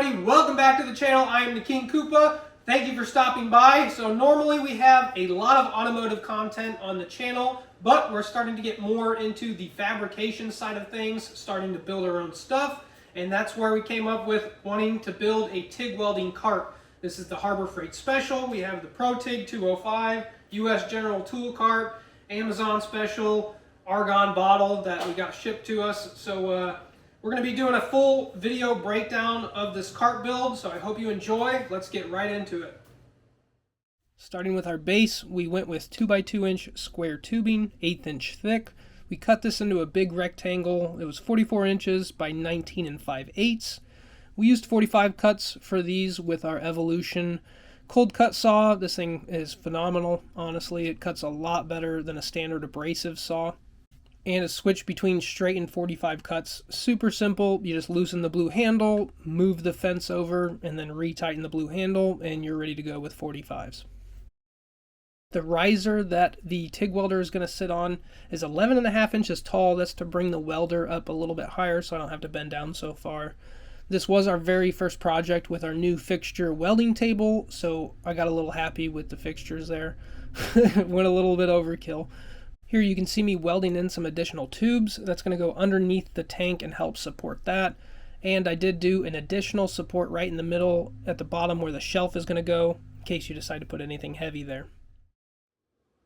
everybody, welcome back to the channel. I am the King Koopa. Thank you for stopping by. So normally we have a lot of automotive content on the channel, but we're starting to get more into the fabrication side of things, starting to build our own stuff, and that's where we came up with wanting to build a TIG welding cart. This is the Harbor Freight Special. We have the ProTig 205, US General Tool Cart, Amazon Special, Argon bottle that we got shipped to us. So we're going to be doing a full video breakdown of this cart build, so I hope you enjoy. Let's get right into it. Starting with our base, we went with 2x2 inch square tubing, 1/8 inch thick. We cut this into a big rectangle. It was 44 inches by 19 5/8. We used 45 cuts for these with our Evolution cold cut saw. This thing is phenomenal, honestly. It cuts a lot better than a standard abrasive saw. And a switch between straight and 45 cuts. Super simple. You just loosen the blue handle, move the fence over, and then retighten the blue handle, and you're ready to go with 45s. The riser that the TIG welder is going to sit on is 11.5 inches tall. That's to bring the welder up a little bit higher so I don't have to bend down so far. This was our very first project with our new fixture welding table, so I got a little happy with the fixtures there. Went a little bit overkill. Here you can see me welding in some additional tubes. That's going to go underneath the tank and help support that. And I did do an additional support right in the middle at the bottom where the shelf is going to go, in case you decide to put anything heavy there.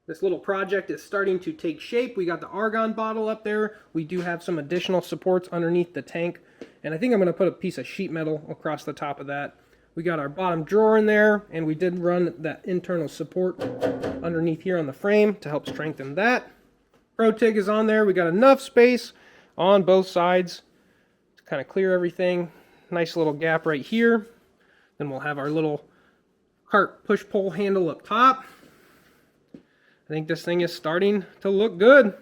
This little project is starting to take shape. We got the Argon bottle up there. We do have some additional supports underneath the tank. And I think I'm going to put a piece of sheet metal across the top of that. We got our bottom drawer in there, and we did run that internal support underneath here on the frame to help strengthen that. ProTig is on there. We got enough space on both sides to kind of clear everything. Nice little gap right here. Then we'll have our little cart push-pull handle up top. I think this thing is starting to look good.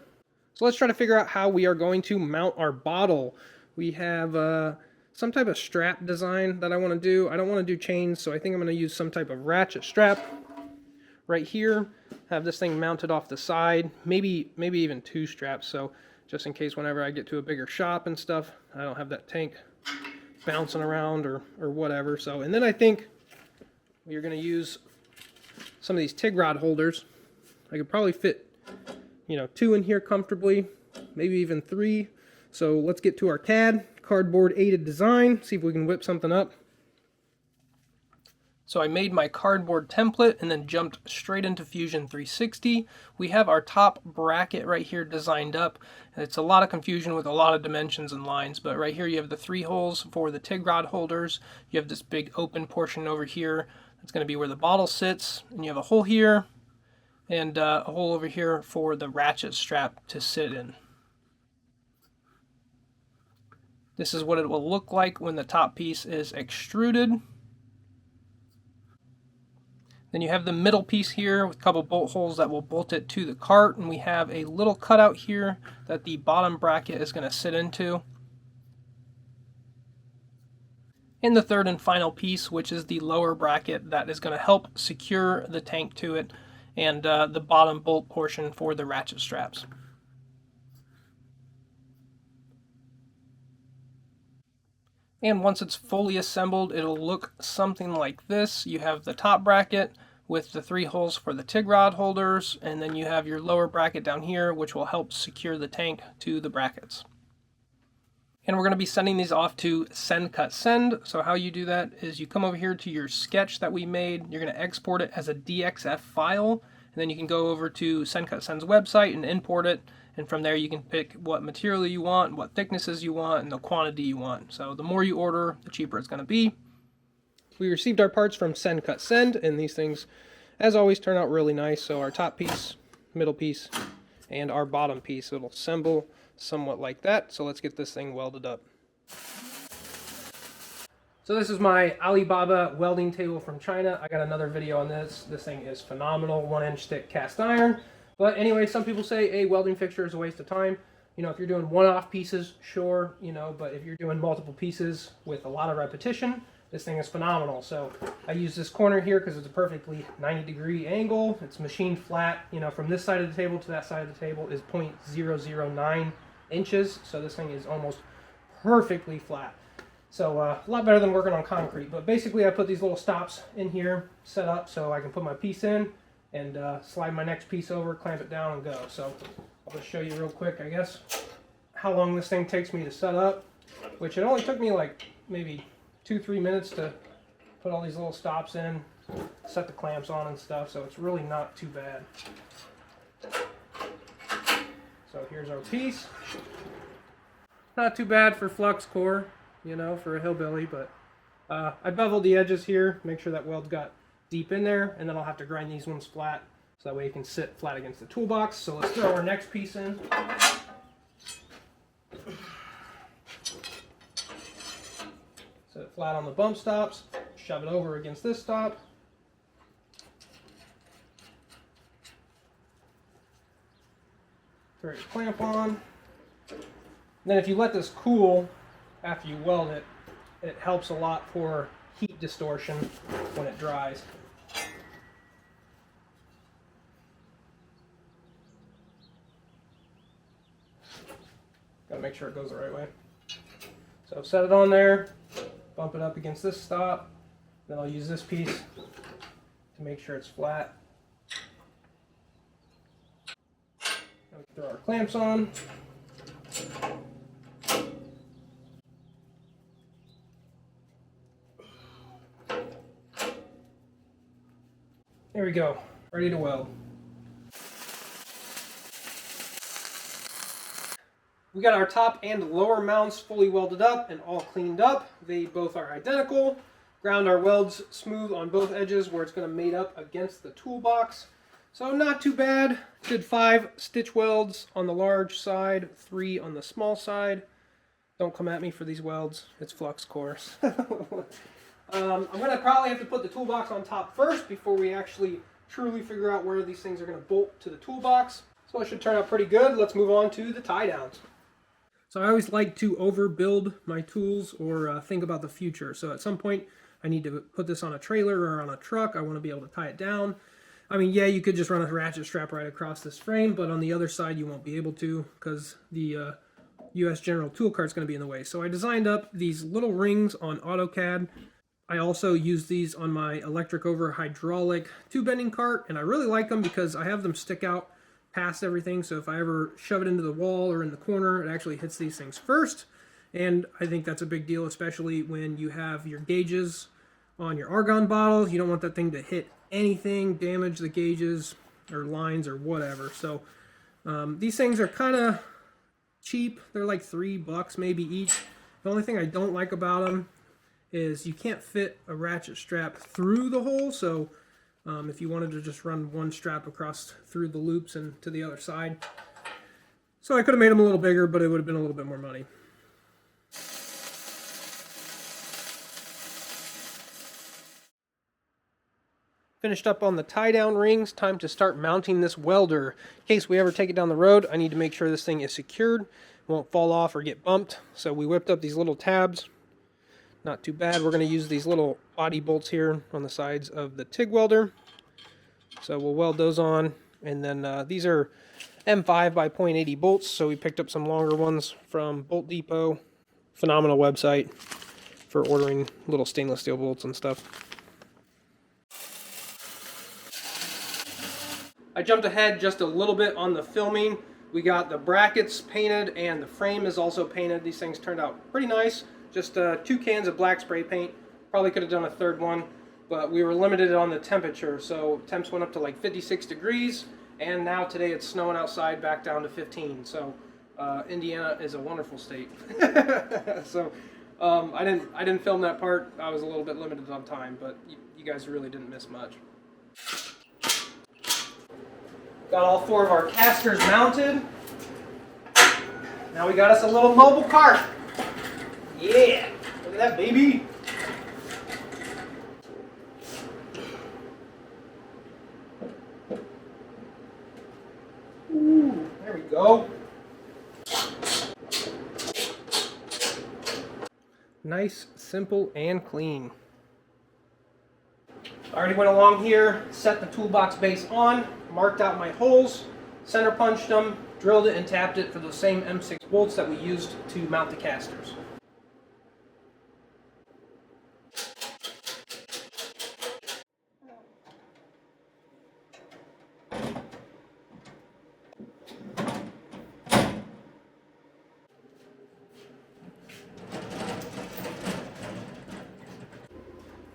So let's try to figure out how we are going to mount our bottle. We have some type of strap design that I want to do. I don't want to do chains, so I think I'm going to use some type of ratchet strap right here. Have this thing mounted off the side, maybe even 2 straps, so just in case whenever I get to a bigger shop and stuff, I don't have that tank bouncing around or whatever. So, and then I think we're going to use some of these TIG rod holders. I could probably fit, 2 in here comfortably, maybe even 3. So let's get to our CAD, cardboard aided design, see if we can whip something up. So I made my cardboard template and then jumped straight into Fusion 360. We have our top bracket right here designed up. It's a lot of confusion with a lot of dimensions and lines, but right here you have the 3 holes for the TIG rod holders. You have this big open portion over here. That's going to be where the bottle sits. And you have a hole here and a hole over here for the ratchet strap to sit in. This is what it will look like when the top piece is extruded. Then you have the middle piece here with a couple bolt holes that will bolt it to the cart, and we have a little cutout here that the bottom bracket is going to sit into. And the third and final piece, which is the lower bracket that is going to help secure the tank to it, and the bottom bolt portion for the ratchet straps. And once it's fully assembled, it'll look something like this. You have the top bracket with the 3 holes for the TIG rod holders, and then you have your lower bracket down here, which will help secure the tank to the brackets. And we're going to be sending these off to Send Cut Send. So how you do that is you come over here to your sketch that we made. You're going to export it as a DXF file, and then you can go over to Send Cut Send's website and import it. And from there you can pick what material you want, what thicknesses you want, and the quantity you want. So the more you order, the cheaper it's going to be. We received our parts from Send Cut Send, and these things, as always, turn out really nice. So our top piece, middle piece, and our bottom piece, it'll assemble somewhat like that. So let's get this thing welded up. So this is my Alibaba welding table from China. I got another video on this. This thing is phenomenal, 1-inch thick cast iron. But anyway, some people say a welding fixture is a waste of time. If you're doing one-off pieces, sure, but if you're doing multiple pieces with a lot of repetition, this thing is phenomenal. So I use this corner here because it's a perfectly 90-degree angle. It's machined flat. From this side of the table to that side of the table is 0.009 inches. So this thing is almost perfectly flat. So a lot better than working on concrete. But basically I put these little stops in here set up so I can put my piece in and slide my next piece over, clamp it down, and go. So I'll just show you real quick, I guess, how long this thing takes me to set up, which it only took me like maybe 2-3 minutes to put all these little stops in, set the clamps on and stuff, so it's really not too bad. So here's our piece. Not too bad for flux core, you know, for a hillbilly, but I beveled the edges here, make sure that weld's got deep in there, and then I'll have to grind these ones flat, so that way you can sit flat against the toolbox. So let's throw our next piece in. Set it flat on the bump stops, shove it over against this stop. Throw your clamp on. And then if you let this cool after you weld it, it helps a lot for heat distortion when it dries. Gotta make sure it goes the right way. So set it on there, bump it up against this stop, then I'll use this piece to make sure it's flat. Now we can throw our clamps on. There we go, ready to weld. We got our top and lower mounts fully welded up and all cleaned up. They both are identical. Ground our welds smooth on both edges where it's going to mate up against the toolbox. So not too bad. Did 5 stitch welds on the large side, 3 on the small side. Don't come at me for these welds, it's flux core. I'm going to probably have to put the toolbox on top first before we actually truly figure out where these things are going to bolt to the toolbox. So it should turn out pretty good. Let's move on to the tie downs. So I always like to overbuild my tools or think about the future. So at some point I need to put this on a trailer or on a truck. I want to be able to tie it down. I mean, yeah, you could just run a ratchet strap right across this frame, but on the other side you won't be able to because the US General tool cart is going to be in the way. So I designed up these little rings on AutoCAD. I also use these on my electric over hydraulic tube bending cart, and I really like them because I have them stick out past everything, so if I ever shove it into the wall or in the corner, it actually hits these things first. And I think that's a big deal, especially when you have your gauges on your Argon bottle. You don't want that thing to hit anything, damage the gauges or lines or whatever. So these things are kind of cheap. They're like $3 maybe each. The only thing I don't like about them is you can't fit a ratchet strap through the hole, so if you wanted to just run one strap across through the loops and to the other side. So I could have made them a little bigger, but it would have been a little bit more money. Finished up on the tie down rings. Time to start mounting this welder. In case we ever take it down the road, I need to make sure this thing is secured, won't fall off or get bumped. So we whipped up these little tabs. Not too bad. We're going to use these little body bolts here on the sides of the Tig welder. So we'll weld those on. And then these are M5 by .80 bolts. So we picked up some longer ones from Bolt Depot. Phenomenal website for ordering little stainless steel bolts and stuff. I jumped ahead just a little bit on the filming. We got the brackets painted and the frame is also painted. These things turned out pretty nice. Just 2 cans of black spray paint. Probably could have done a third one, but we were limited on the temperature. So temps went up to like 56 degrees, and now today it's snowing outside back down to 15. So Indiana is a wonderful state. So I didn't film that part. I was a little bit limited on time, but you guys really didn't miss much. Got all 4 of our casters mounted. Now we got us a little mobile cart. Yeah, look at that, baby. Ooh, there we go. Nice, simple, and clean. I already went along here, set the toolbox base on, marked out my holes, center punched them, drilled it, and tapped it for the same M6 bolts that we used to mount the casters.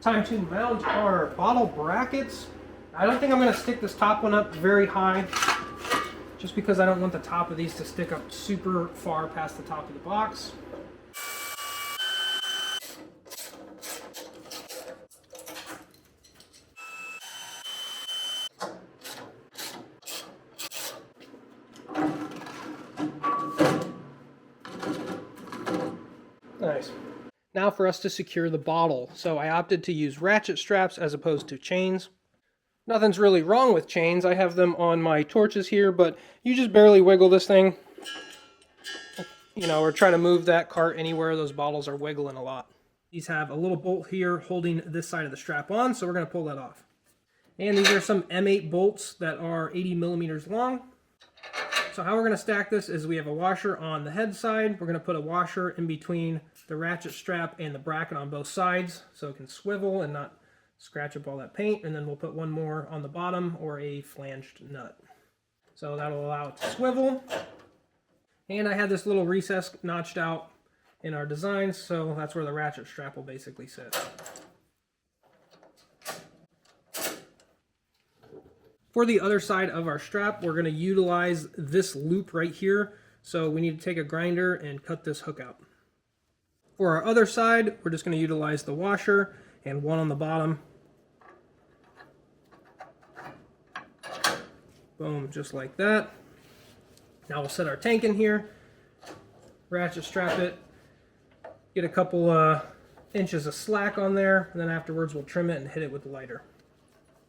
Time to mount our bottle brackets. I don't think I'm going to stick this top one up very high, just because I don't want the top of these to stick up super far past the top of the box. Nice. Now for us to secure the bottle. So I opted to use ratchet straps as opposed to chains. Nothing's really wrong with chains. I have them on my torches here, but you just barely wiggle this thing, you know, or try to move that cart anywhere. Those bottles are wiggling a lot. These have a little bolt here holding this side of the strap on, so we're going to pull that off. And these are some M8 bolts that are 80 millimeters long. So how we're going to stack this is we have a washer on the head side. We're going to put a washer in between the ratchet strap and the bracket on both sides so it can swivel and not scratch up all that paint. And then we'll put one more on the bottom or a flanged nut. So that'll allow it to swivel. And I had this little recess notched out in our designs, so that's where the ratchet strap will basically sit. For the other side of our strap, we're going to utilize this loop right here. So we need to take a grinder and cut this hook out. For our other side, we're just going to utilize the washer and one on the bottom. Boom, just like that. Now we'll set our tank in here, ratchet strap it, get a couple inches of slack on there, and then afterwards we'll trim it and hit it with the lighter.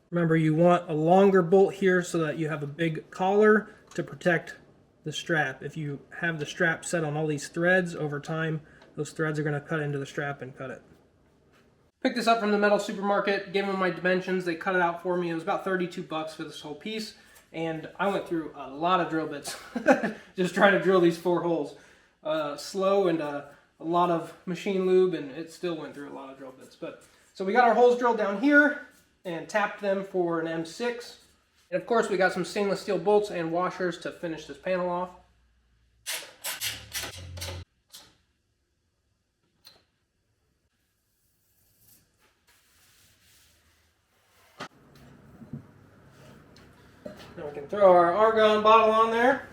Remember, you want a longer bolt here so that you have a big collar to protect the strap. If you have the strap set on all these threads over time, those threads are going to cut into the strap and cut it. Picked this up from the metal supermarket, gave them my dimensions, they cut it out for me. It was about 32 bucks for this whole piece, and I went through a lot of drill bits just trying to drill these 4 holes. Slow and a lot of machine lube, and it still went through a lot of drill bits. So we got our holes drilled down here and tapped them for an M6. And of course we got some stainless steel bolts and washers to finish this panel off. Now we can throw our Argon bottle on there.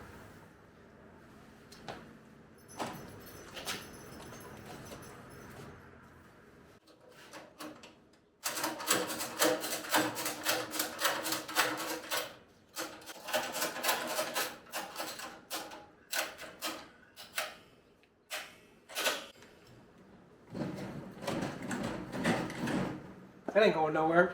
That ain't going nowhere.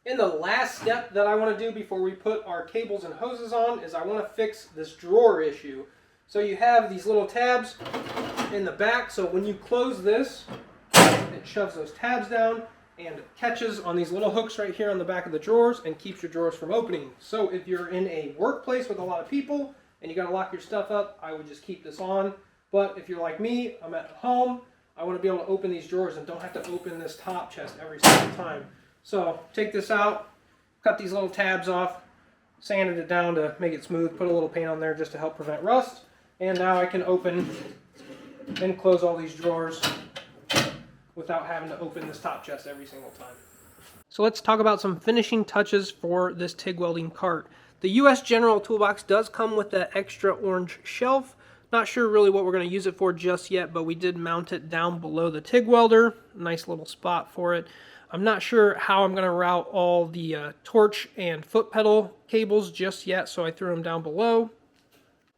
And the last step that I want to do before we put our cables and hoses on is I want to fix this drawer issue. So you have these little tabs in the back, so when you close this, it shoves those tabs down and catches on these little hooks right here on the back of the drawers and keeps your drawers from opening. So if you're in a workplace with a lot of people and you got to lock your stuff up, I would just keep this on. But if you're like me, I'm at home, I want to be able to open these drawers and don't have to open this top chest every single time. So take this out, cut these little tabs off, sanded it down to make it smooth, put a little paint on there just to help prevent rust. And now I can open and close all these drawers without having to open this top chest every single time. So let's talk about some finishing touches for this TIG welding cart. The US General Toolbox does come with that extra orange shelf. Not sure really what we're going to use it for just yet, but we did mount it down below the TIG welder. Nice little spot for it. I'm not sure how I'm going to route all the torch and foot pedal cables just yet, so I threw them down below.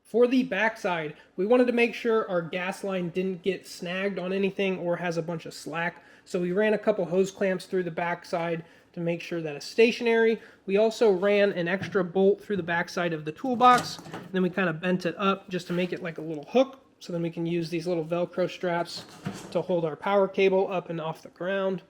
For the backside, we wanted to make sure our gas line didn't get snagged on anything or has a bunch of slack, so we ran a couple hose clamps through the backside to make sure that it's stationary. We also ran an extra bolt through the backside of the toolbox, and then we kind of bent it up just to make it like a little hook, so then we can use these little Velcro straps to hold our power cable up and off the ground.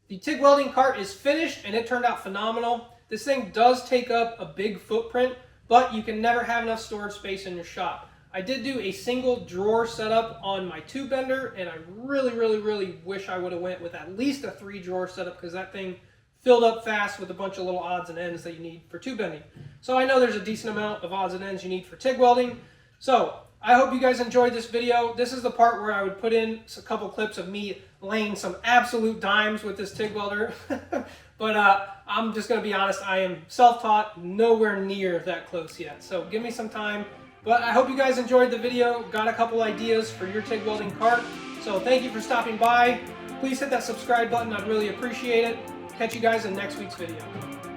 The TIG welding cart is finished, and it turned out phenomenal. This thing does take up a big footprint, but you can never have enough storage space in your shop. I did do a single drawer setup on my tube bender, and I really wish I would have went with at least a 3-drawer setup, because that thing filled up fast with a bunch of little odds and ends that you need for tube bending. So I know there's a decent amount of odds and ends you need for TIG welding. So I hope you guys enjoyed this video. This is the part where I would put in a couple clips of me laying some absolute dimes with this TIG welder. But I'm just going to be honest, I am self-taught, nowhere near that close yet. So give me some time. But I hope you guys enjoyed the video, got a couple ideas for your TIG welding cart. So thank you for stopping by. Please hit that subscribe button, I'd really appreciate it. Catch you guys in next week's video.